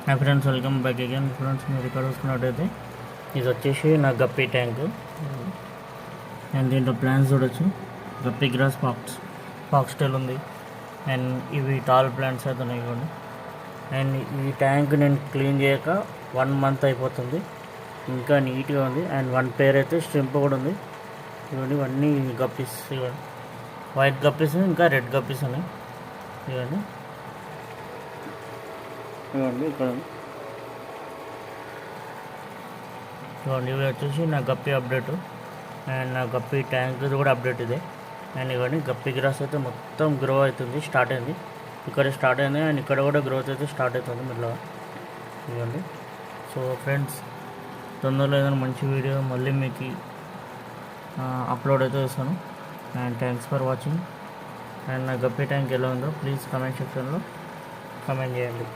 Hi friends, welcome back again. Friends, మీరు ఇక్కడ చూసుకున్నట్టయితే ఇది వచ్చేసి నా గప్పి ట్యాంక్ అండ్ దీంట్లో ప్లాంట్స్ చూడొచ్చు. గప్పి గ్రాస్ ఫాక్స్టైల్ ఉంది అండ్ ఇవి టాల్ ప్లాంట్స్ అయితే ఉన్నాయి ఇవ్వండి. అండ్ ఈ ట్యాంక్ నేను క్లీన్ చేయక 1 month అయిపోతుంది, ఇంకా నీట్గా ఉంది. అండ్ 1 pair అయితే స్ట్రింప్ కూడా ఉంది. ఇవ్వండి, ఇవన్నీ గప్పీస్, ఇవ్వండి వైట్ గప్పీస్ ఇంకా రెడ్ గప్పీస్ ఉన్నాయి. ఇవ్వండి ఇక్కడ ఇవ్వండి, ఇవి వచ్చేసి నా గప్పి అప్డేట్ అండ్ నా గప్పి ట్యాంక్ కూడా అప్డేట్ ఇదే. అండ్ ఇవ్వండి, గప్పి గ్రాస్ అయితే మొత్తం గ్రో అవుతుంది, స్టార్ట్ అయింది. ఇక్కడ స్టార్ట్ అయింది అండ్ ఇక్కడ కూడా గ్రోత్ అయితే స్టార్ట్ అవుతుంది మెల్లగా. ఇవ్వండి. సో ఫ్రెండ్స్, తొందరలో ఏదైనా మంచి వీడియో మళ్ళీ మీకు అప్లోడ్ అయితే చేస్తాను. And thanks for watching. And నా గప్పి ట్యాంక్ ఎలా ఉందో ప్లీజ్ కమెంట్ సెక్షన్లో కమెంట్ చేయండి.